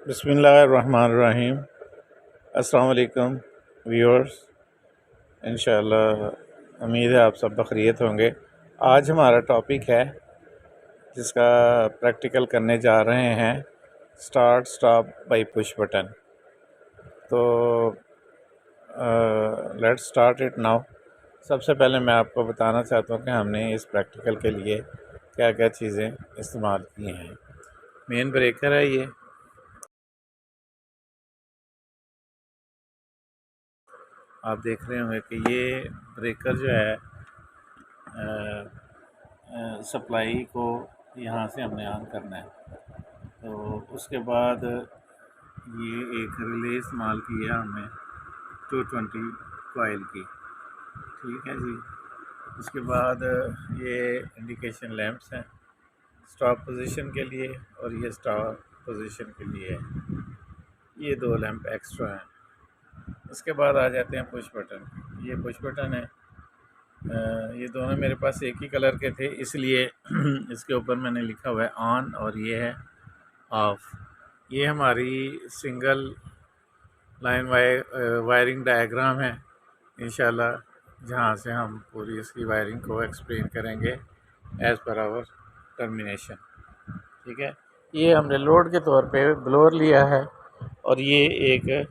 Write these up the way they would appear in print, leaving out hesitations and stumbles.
बिस्मिल्लाहिर्रहमानिर्रहीम। अस्सलाम वालेकुम व्यूअर्स। इंशाअल्लाह उम्मीद है आप सब बखैरियत होंगे। आज हमारा टॉपिक है जिसका प्रैक्टिकल करने जा रहे हैं, start stop by push button. तो लेट्स स्टार्ट इट नाउ। सबसे पहले मैं आपको बताना चाहता हूँ कि हमने इस प्रैक्टिकल के लिए क्या क्या चीज़ें इस्तेमाल की हैं। मेन ब्रेकर है ये। आप देख रहे होंगे कि ये ब्रेकर जो है सप्लाई को यहाँ से हमने ऑन करना है। तो उसके बाद ये एक रिले इस्तेमाल की है हमने 220 कॉइल की, ठीक है जी। उसके बाद ये इंडिकेशन लैंप्स हैं स्टॉप पोजीशन के लिए, और ये स्टॉप पोजीशन के लिए है, ये दो लैंप एक्स्ट्रा हैं। उसके बाद आ जाते हैं पुश बटन। ये पुश बटन है, ये दोनों मेरे पास एक ही कलर के थे, इसलिए इसके ऊपर मैंने लिखा हुआ है ऑन और ये है ऑफ। ये हमारी सिंगल लाइन वायरिंग डायग्राम है इंशाल्लाह, जहाँ से हम पूरी इसकी वायरिंग को एक्सप्लेन करेंगे एज़ पर आवर टर्मिनेशन, ठीक है। ये हमने लोड के तौर पे ब्लोअर लिया है और ये एक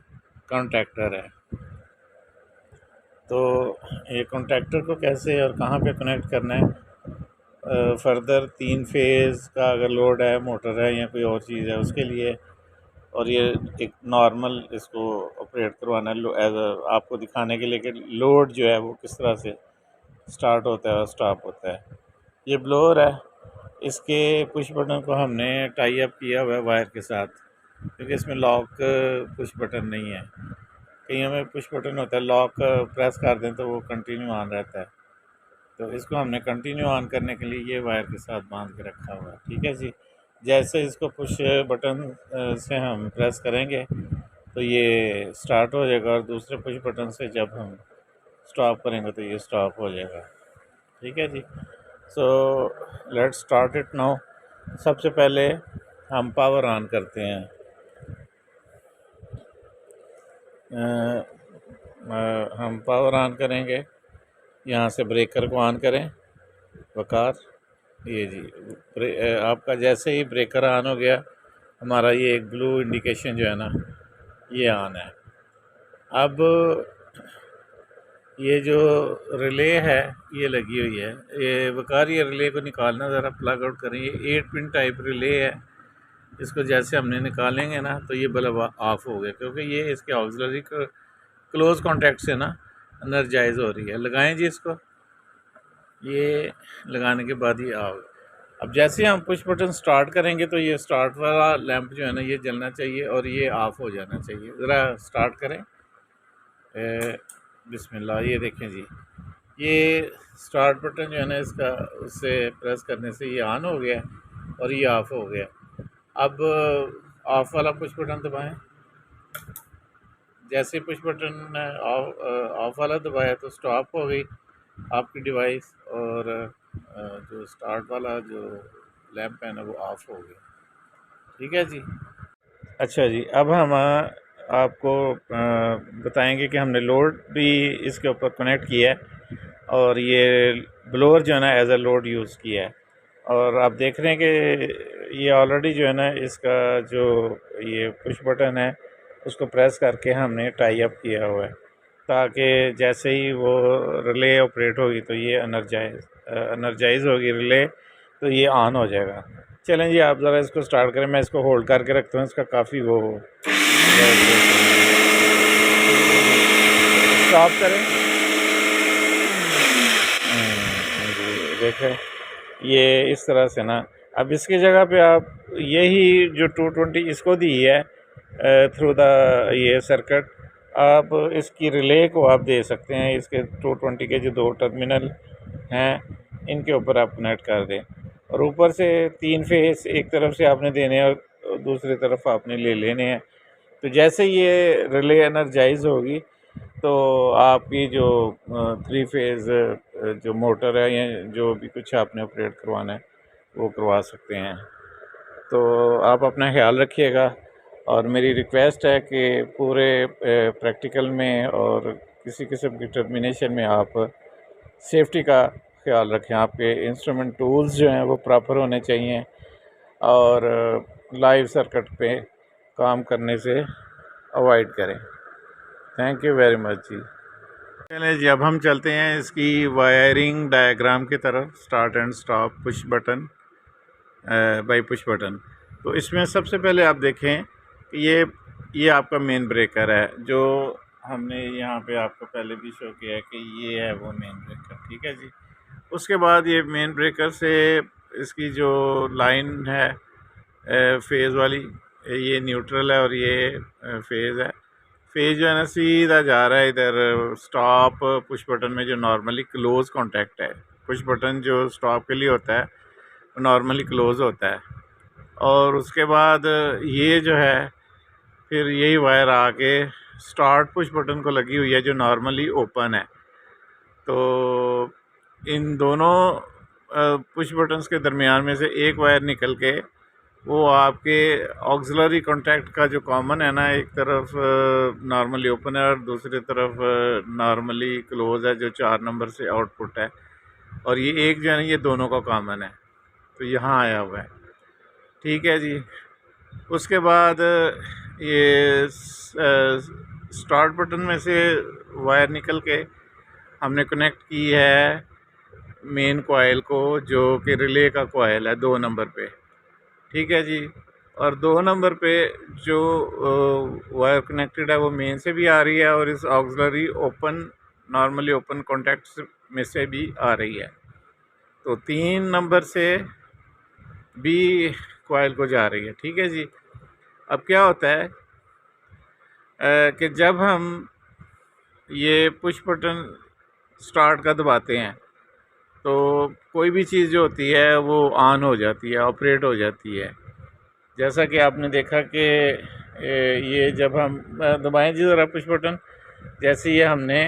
कॉन्टैक्टर है। तो ये कॉन्टैक्टर को कैसे और कहाँ पे कनेक्ट करना है, फर्दर 3 फेज़ का अगर लोड है, मोटर है या कोई और चीज़ है उसके लिए, और ये एक नॉर्मल इसको ऑपरेट करवाना है एज आपको दिखाने के लिए कि लोड जो है वो किस तरह से स्टार्ट होता है और स्टॉप होता है। ये ब्लोअर है, इसके पुश बटन को हमने टाई अप किया हुआ है वायर के साथ, क्योंकि इसमें लॉक पुश बटन नहीं है। कहीं हमें पुश बटन होता है, लॉक प्रेस कर दें तो वो कंटिन्यू ऑन रहता है। तो इसको हमने कंटिन्यू ऑन करने के लिए ये वायर के साथ बांध के रखा हुआ है, ठीक है जी। जैसे इसको पुश बटन से हम प्रेस करेंगे तो ये स्टार्ट हो जाएगा, और दूसरे पुश बटन से जब हम स्टॉप करेंगे तो ये स्टॉप हो जाएगा, ठीक है जी। So let's start it now. सबसे पहले हम पावर ऑन करते हैं। हम पावर ऑन करेंगे, यहाँ से ब्रेकर को ऑन करें, वकार, ये जी। आपका जैसे ही ब्रेकर ऑन हो गया, हमारा ये एक ब्लू इंडिकेशन जो है ना, ये ऑन है। अब ये जो रिले है ये लगी हुई है, ये वकार, ये रिले को निकालना ज़रा, प्लग आउट करें। ये 8 पिन टाइप रिले है, इसको जैसे हमने निकालेंगे ना तो ये बल्ब ऑफ हो गया, क्योंकि ये इसके ऑक्सिलरी क्लोज कॉन्टैक्ट से ना एनर्जाइज हो रही है। लगाएं जी इसको, ये लगाने के बाद ये आओ। अब जैसे हम पुश बटन स्टार्ट करेंगे तो ये स्टार्ट वाला लैंप जो है ना ये जलना चाहिए और ये ऑफ हो जाना चाहिए। ज़रा स्टार्ट करें, बिस्मिल्लाह। ये देखें जी, ये स्टार्ट बटन जो है ना इसका, उससे प्रेस करने से ये ऑन हो गया और ये ऑफ़ हो गया। अब ऑफ़ वाला पुश बटन दबाएं। जैसे पुश बटन ऑफ़ वाला दबाया तो स्टॉप हो गई आपकी डिवाइस, और जो स्टार्ट वाला जो लैंप है ना वो ऑफ़ हो गया, ठीक है जी। अच्छा जी, अब हम आपको बताएंगे कि हमने लोड भी इसके ऊपर कनेक्ट किया है, और ये ब्लोअर जो है ना एज अ लोड यूज़ किया है। और आप देख रहे हैं कि ये ऑलरेडी जो है ना इसका जो ये पुश बटन है उसको प्रेस करके हमने टाई अप किया हुआ है, ताकि जैसे ही वो रिले ऑपरेट होगी तो ये एनर्जाइज होगी रिले, तो ये ऑन हो जाएगा। चलें जी, आप ज़रा इसको स्टार्ट करें, मैं इसको होल्ड करके रखता हूँ, इसका काफ़ी वो स्टॉप करें। देखें ये इस तरह से ना, अब इसकी जगह पे आप यही जो 220 इसको दी है थ्रू द ये सर्किट, आप इसकी रिले को आप दे सकते हैं। इसके 220 के जो 2 टर्मिनल हैं इनके ऊपर आप कनेक्ट कर दें, और ऊपर से 3 फेस एक तरफ से आपने देने हैं और दूसरी तरफ आपने ले लेने हैं। तो जैसे ये रिले एनर्जाइज होगी तो आपकी जो 3 फेज़ जो मोटर है या जो भी कुछ आपने ऑपरेट करवाना है वो करवा सकते हैं। तो आप अपना ख्याल रखिएगा, और मेरी रिक्वेस्ट है कि पूरे प्रैक्टिकल में और किसी किस्म की टर्मिनेशन में आप सेफ्टी का ख्याल रखें। आपके इंस्ट्रूमेंट टूल्स जो हैं वो प्रॉपर होने चाहिए और लाइव सर्किट पे काम करने से अवॉइड करें। थैंक यू वेरी मच जी। चलिए जी, अब हम चलते हैं इसकी वायरिंग डायग्राम की तरफ। Start and stop push button by push button. तो इसमें सबसे पहले आप देखें कि ये आपका मेन ब्रेकर है, जो हमने यहाँ पे आपको पहले भी शो किया है कि ये है वो मेन ब्रेकर, ठीक है जी। उसके बाद ये मेन ब्रेकर से इसकी जो लाइन है फेज़ वाली, ये न्यूट्रल है और ये फेज़ है। फेज़ जो है ना सीधा जा रहा है इधर स्टॉप पुश बटन में, जो नॉर्मली क्लोज कॉन्टैक्ट है। पुश बटन जो स्टॉप के लिए होता है वो नॉर्मली क्लोज होता है। और उसके बाद ये जो है फिर यही वायर आके स्टार्ट पुश बटन को लगी हुई है, जो नॉर्मली ओपन है। तो इन दोनों पुश बटन्स के दरमियान में से एक वायर निकल के वो आपके ऑक्सिलरी कॉन्टैक्ट का जो कॉमन है ना, एक तरफ नॉर्मली ओपन है और दूसरी तरफ नॉर्मली क्लोज है, जो 4 नंबर से आउटपुट है। और ये एक जो है ना, ये दोनों का कॉमन है, तो यहाँ आया हुआ है, ठीक है जी। उसके बाद ये स्टार्ट बटन में से वायर निकल के हमने कनेक्ट की है मेन कॉइल को, जो कि रिले का कॉइल है 2 नंबर पे, ठीक है जी। और 2 नंबर पे जो वायर कनेक्टेड है वो मेन से भी आ रही है और इस auxiliary open normally open contacts में से भी आ रही है। तो 3 नंबर से भी कॉइल को जा रही है, ठीक है जी। अब क्या होता है कि जब हम ये पुश बटन स्टार्ट का दबाते हैं तो कोई भी चीज़ जो होती है वो ऑन हो जाती है, ऑपरेट हो जाती है। जैसा कि आपने देखा कि ये जब हम दबाएं जी ज़रा पुश बटन, जैसे ये हमने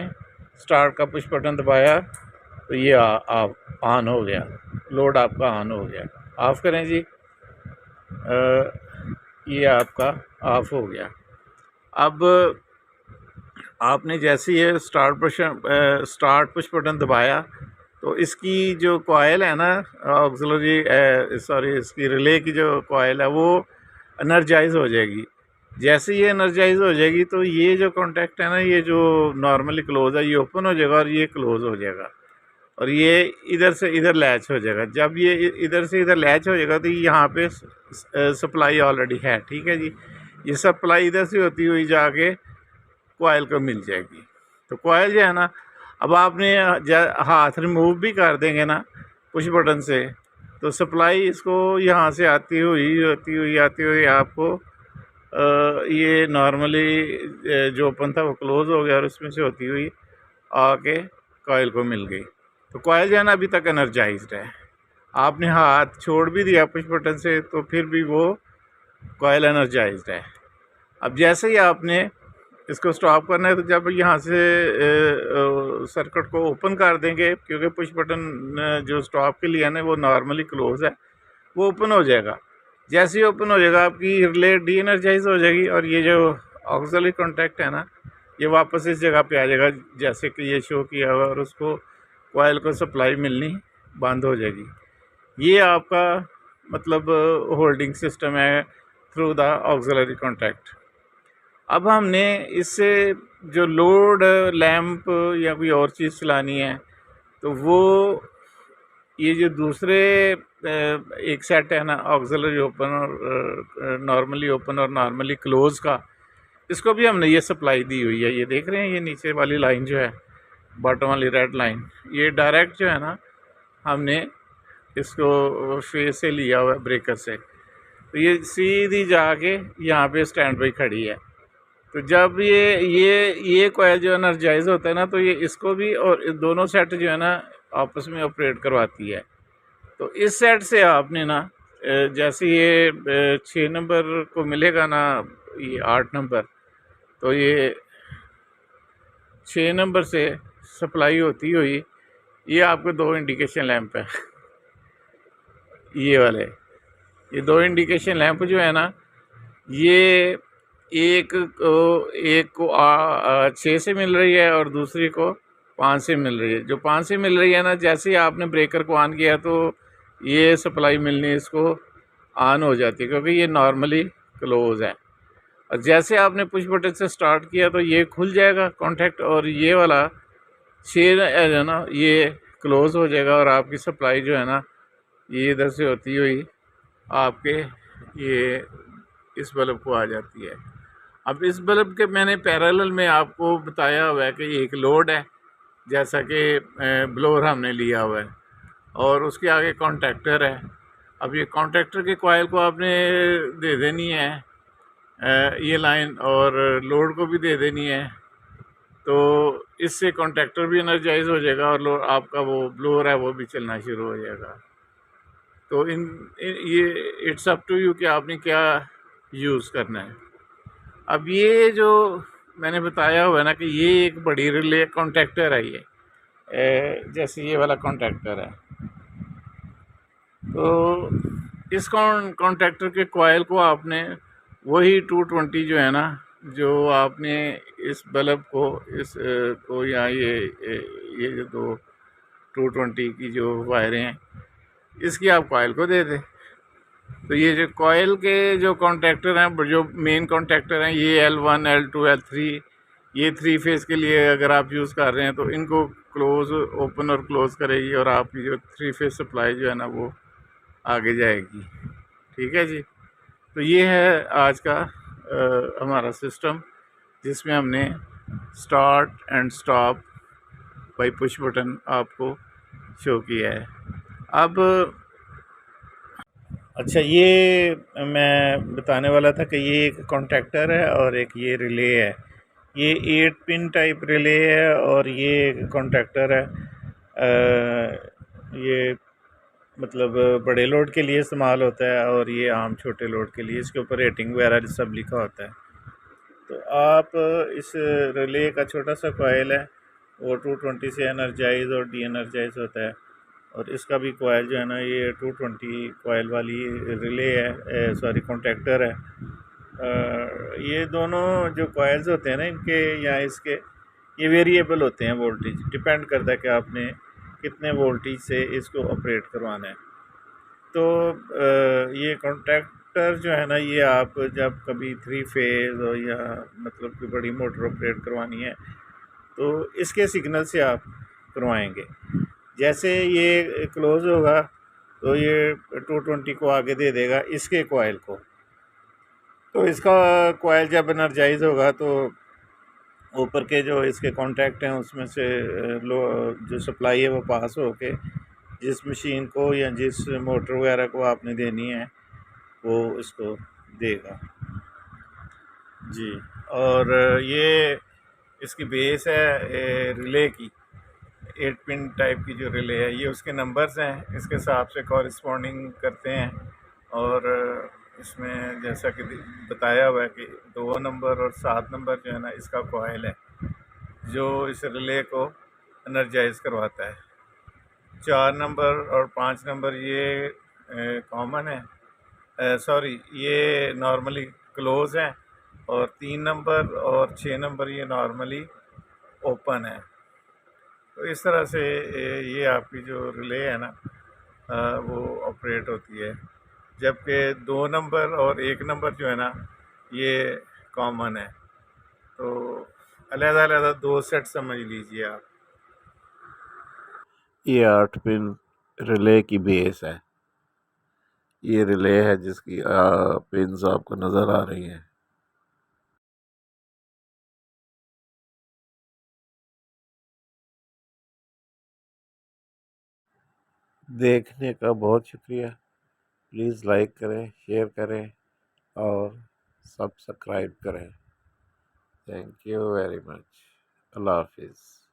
स्टार्ट का पुश बटन दबाया तो ये ऑन हो गया, लोड आपका ऑन हो गया। ऑफ़ करें जी, ये आपका ऑफ हो गया। अब आपने जैसे ये स्टार्ट पुश बटन दबाया तो इसकी जो कॉइल है ना ऑक्सिलरी इसकी रिले की जो कॉइल है वो एनर्जाइज हो जाएगी। जैसे ये एनर्जाइज हो जाएगी तो ये जो कॉन्टैक्ट है ना, ये जो नॉर्मली क्लोज है, ये ओपन हो जाएगा और ये क्लोज हो जाएगा और ये इधर से इधर लैच हो जाएगा। जब ये इधर से इधर लैच हो जाएगा तो यहाँ पे सप्लाई ऑलरेडी है, ठीक है जी। ये सप्लाई इधर से होती हुई जाके कॉइल को मिल जाएगी। तो कॉइल जो है ना, अब आपने हाथ रिमूव भी कर देंगे ना पुश बटन से, तो सप्लाई इसको यहाँ से आती हुई आपको ये नॉर्मली जो ओपन था वो क्लोज हो गया और उसमें से होती हुई आके कॉइल को मिल गई। तो कॉइल जो है ना अभी तक एनर्जाइज्ड है। आपने हाथ छोड़ भी दिया पुश बटन से तो फिर भी वो कॉइल एनर्जाइज्ड है। अब जैसे ही आपने इसको स्टॉप करना है तो जब यहाँ से सर्किट को ओपन कर देंगे, क्योंकि पुश बटन जो स्टॉप के लिए है ना वो नॉर्मली क्लोज है, वो ओपन हो जाएगा। जैसे ही ओपन हो जाएगा आपकी रिले डी एनर्जाइज हो जाएगी और ये जो ऑक्सिलरी कॉन्टैक्ट है ना, ये वापस इस जगह पे आ जाएगा जैसे कि ये शो किया हुआ, और उसको कॉइल को सप्लाई मिलनी बंद हो जाएगी। ये आपका मतलब होल्डिंग सिस्टम है थ्रू द ऑक्सिलरी कॉन्टैक्ट। अब हमने इससे जो लोड लैंप या कोई और चीज़ चलानी है तो वो ये जो दूसरे एक सेट है ना ऑक्सिलरी ओपन और नॉर्मली ओपन और नॉर्मली क्लोज का, इसको भी हमने ये सप्लाई दी हुई है। ये देख रहे हैं, ये नीचे वाली लाइन जो है बॉटम वाली रेड लाइन, ये डायरेक्ट जो है ना हमने इसको फेस से लिया हुआ है ब्रेकर से, तो ये सीधी जाके यहाँ पे स्टैंड पे खड़ी है। तो जब ये कॉइल जो एनर्जाइज होता है ना, तो ये इसको भी और दोनों सेट जो है ना आपस में ऑपरेट करवाती है। तो इस सेट से आपने ना जैसे ये 6 नंबर को मिलेगा ना ये 8 नंबर, तो ये 6 नंबर से सप्लाई होती हुई ये आपके 2 इंडिकेशन लैंप है ये वाले, ये 2 इंडिकेशन लैंप जो है ना, ये एक को 6 से मिल रही है और दूसरी को 5 से मिल रही है। जो 5 से मिल रही है ना, जैसे ही आपने ब्रेकर को ऑन किया तो ये सप्लाई मिलनी इसको ऑन हो जाती है, क्योंकि ये नॉर्मली क्लोज है। और जैसे आपने पुश बटन से स्टार्ट किया तो ये खुल जाएगा कॉन्टैक्ट, और ये वाला शेयर है ना, ये क्लोज हो जाएगा और आपकी सप्लाई जो है ना, ये इधर से होती हुई आपके ये इस बल्ब को आ जाती है। अब इस बल्ब के मैंने पैरेलल में आपको बताया हुआ है कि ये एक लोड है, जैसा कि ब्लोअर हमने लिया हुआ है, और उसके आगे कॉन्टैक्टर है। अब ये कॉन्टैक्टर के कॉइल को आपने दे देनी है ये लाइन, और लोड को भी दे देनी है। तो इससे कॉन्टैक्टर भी एनर्जाइज हो जाएगा और आपका वो ब्लोअर है वो भी चलना शुरू हो जाएगा। तो ये इट्स अप टू यू कि आपने क्या यूज़ करना है। अब ये जो मैंने बताया हुआ है ना कि ये एक बड़ी रिले कॉन्टैक्टर है, ये जैसे ये वाला कॉन्टैक्टर है। तो इस कॉन्टैक्टर के कॉइल को आपने वही 220 जो है ना, जो आपने इस बल्ब को को या ये जो दो 220 की जो वायरें हैं, इसकी आप कॉइल को दे दें। तो ये जो कॉइल के जो कॉन्टैक्टर हैं, जो मेन कॉन्टैक्टर हैं, ये L1 L2 L3, ये 3 फेज़ के लिए अगर आप यूज़ कर रहे हैं तो इनको क्लोज़ ओपन और क्लोज़ करेगी, और आपकी जो 3 फेज़ सप्लाई जो है ना वो आगे जाएगी। ठीक है जी। तो ये है आज का हमारा सिस्टम, जिसमें हमने start and stop by push button आपको शो किया है। अब अच्छा, ये मैं बताने वाला था कि ये एक कॉन्टैक्टर है और एक ये रिले है। ये 8 पिन टाइप रिले है और ये कॉन्टैक्टर है। ये मतलब बड़े लोड के लिए इस्तेमाल होता है और ये आम छोटे लोड के लिए, इसके ऊपर रेटिंग वगैरह सब लिखा होता है। तो आप इस रिले का छोटा सा कॉइल है, वो 220 से एनर्जाइज और डी एनर्जाइज होता है, और इसका भी कॉइल जो है ना, ये 220 कॉइल वाली रिले है, सॉरी कॉन्टैक्टर है। ये दोनों जो कॉइल्स होते हैं ना इनके या इसके, ये वेरिएबल होते हैं, वोल्टेज डिपेंड करता है कि आपने कितने वोल्टेज से इसको ऑपरेट करवाना है। तो ये कॉन्टैक्टर जो है ना, ये आप जब कभी 3 फेज़ हो या मतलब कि बड़ी मोटर ऑपरेट करवानी है तो इसके सिग्नल से आप करवाएंगे। जैसे ये क्लोज़ होगा तो ये 220 को आगे दे देगा इसके कॉइल को, तो इसका कॉइल जब एनर्जाइज होगा तो ऊपर के जो इसके कॉन्टैक्ट हैं उसमें से लो जो सप्लाई है वो पास होके जिस मशीन को या जिस मोटर वगैरह को आपने देनी है वो इसको देगा जी। और ये इसकी बेस है रिले की, 8 पिन टाइप की जो रिले है, ये उसके नंबर्स हैं, इसके हिसाब से कॉरस्पॉन्डिंग करते हैं। और इसमें जैसा कि बताया हुआ है कि 2 नंबर और 7 नंबर जो है ना, इसका कॉइल है जो इस रिले को एनर्जाइज करवाता है। 4 नंबर और 5 नंबर ये कॉमन है, सॉरी ये नॉर्मली क्लोज है, और 3 नंबर और 6 नंबर ये नॉर्मली ओपन है। तो इस तरह से ये आपकी जो रिले है ना वो ऑपरेट होती है, जबकि 2 नंबर और 1 नंबर जो है ना ये कॉमन है। तो अलग-अलग 2 सेट समझ लीजिए आप। ये 8 पिन रिले की बेस है। ये रिले है जिसकी पिन्स आपको नज़र आ रही हैं। देखने का बहुत शुक्रिया। प्लीज़ लाइक करें, शेयर करें और सब्सक्राइब करें। Thank you very much. अल्लाह हाफिज़।